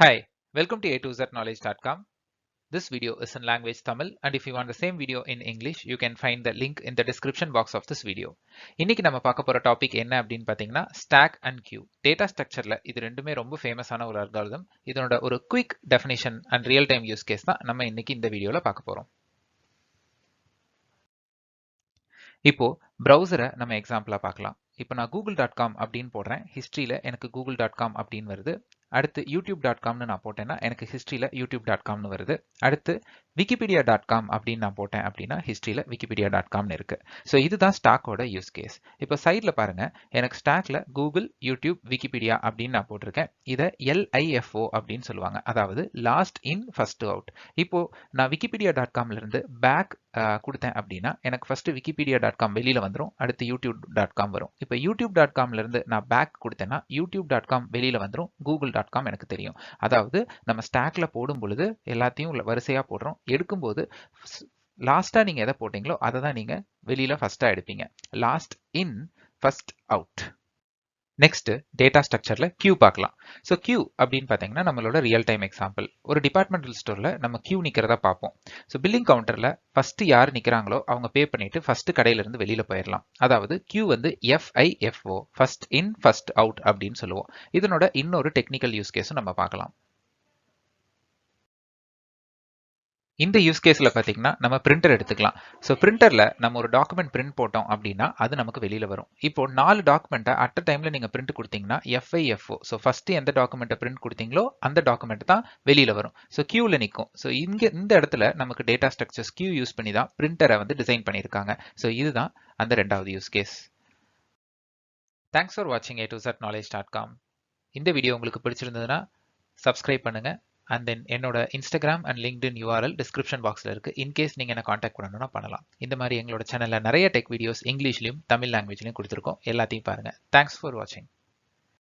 Hi, welcome to a2znowledge.com. This video is in language Tamil, and if you want the same video in English, you can find the link in the description box of this video. இன்னைக்கு நம்ம பார்க்க போற topic என்ன அப்படின்னு பாத்தீங்கன்னா stack and queue. Data ஸ்ட்ரக்சர்ல இது ரெண்டுமே ரொம்ப ஃபேமஸான ஒரு அல்காரிதம். இதனோட ஒரு quick definition and real time use case தான் நம்ம இன்னைக்கு இந்த வீடியோல பார்க்க போறோம். இப்போ ப்ரௌசரை நம்ம எக்ஸாம்பிளா பார்க்கலாம். இப்போ நான் google.com அப்படின்னு போடுறேன். ஹிஸ்டரியில எனக்கு google.com அப்படின்னு வருது. அடுத்து youtube.comனு நான் போட்டேன்னா எனக்கு ஹிஸ்டரியில youtube.comனு வருது. அடுத்து wikipedia.com அப்படின்னு நான் போட்டேன் அப்படின்னா ஹிஸ்டரியில wikipedia.comனு இருக்கு. ஸோ இதுதான் ஸ்டாக்கோட யூஸ் கேஸ். இப்போ சைட்ல பாருங்க, எனக்கு ஸ்டாக்ல கூகுள், யூடியூப், விக்கிபீடியா அப்படின்னு நான் போட்டிருக்கேன். இதை LIFO அப்படின்னு சொல்லுவாங்க, அதாவது லாஸ்ட் இன் ஃபர்ஸ்ட் அவுட். இப்போ நான் wikipedia.comல இருந்து பேக் கொடுத்தேன் அப்படின்னா எனக்கு ஃபர்ஸ்ட் wikipedia.com வெளியில வந்துடும், அடுத்து youtube.com வரும். இப்போ youtube.comல இருந்து நான் பேக் கொடுத்தேன்னா youtube.com வெளியில வந்துடும், google.com எனக்கு தெரியும். அதாவது நம்ம ஸ்டாக்ல போடும் பொழுது எல்லாத்தையும் வரிசையா போடுறோம், எடுக்கும்போது லாஸ்டா நீங்க எதை போட்டீங்களோ அதை தான் நீங்க வெளியில ஃபர்ஸ்டா எடுப்பீங்க. Last in first out. Next data ஸ்ட்ரக்சர்ல கியூ பார்க்கலாம். ஸோ கியூ அப்படின்னு பார்த்தீங்கன்னா நம்மளோட ரியல் டைம் எக்ஸாம்பிள். ஒரு டிபார்ட்மெண்டல் ஸ்டோர்ல நம்ம கியூ நிக்கிறதா பார்ப்போம். ஸோ பில்லிங் கவுண்டர்ல ஃபர்ஸ்ட் யார் நிக்கிறாங்களோ அவங்க பே பண்ணிட்டு ஃபர்ஸ்ட் கடையில இருந்து வெளியில போயிடலாம். அதாவது கியூ வந்து FIFO, first in first out அப்படின்னு சொல்லுவோம். இதனோட இன்னொரு டெக்னிக்கல் யூஸ் கேஸும் நம்ம பார்க்கலாம். இந்த யூஸ் கேஸ்ல பாத்தீங்கன்னா நம்ம பிரிண்டர் எடுத்துக்கலாம். ஸோ பிரிண்டர்ல நம்ம ஒரு டாக்குமெண்ட் பிரிண்ட் போட்டோம் அப்படின்னா அது நமக்கு வெளியில வரும். இப்போ 4 டாக்குமெண்ட்டை அட் டைம்ல நீங்க பிரிண்ட் கொடுத்தீங்கன்னா FIFO. ஸோ ஃபர்ஸ்ட் எந்த டாக்குமெண்ட்டை பிரிண்ட் கொடுத்தீங்களோ அந்த டாக்குமெண்ட் தான் வெளியில வரும். ஸோ கியூல நிற்கும். ஸோ இந்த இடத்துல நமக்கு டேட்டா ஸ்ட்ரக்சர்ஸ் கியூ யூஸ் பண்ணி தான் பிரிண்டரை வந்து டிசைன் பண்ணியிருக்காங்க. ஸோ இதுதான் அந்த ரெண்டாவது யூஸ் கேஸ். தேங்க்ஸ் ஃபார் வாட்சிங் a2znowledge.com. இந்த வீடியோ உங்களுக்கு பிடிச்சிருந்ததுன்னா சப்ஸ்கிரைப் பண்ணுங்க. அண்ட் தென் என்னோட Instagram and LinkedIn URL description பாக்ஸ்ல இருக்கு. இன்கேஸ் நீங்க என்ன காண்டாக்ட் பண்ணணும்னா பண்ணலாம். இந்த மாதிரி எங்களோட சேனல்ல நிறைய டெக் வீடியோஸ் இங்கிலீஷ்லயும் தமிழ் லாங்குவேஜ்லயும் கொடுத்துருக்கோம். எல்லாத்தையும் பாருங்க. தேங்க்ஸ் ஃபார் வாட்சிங்.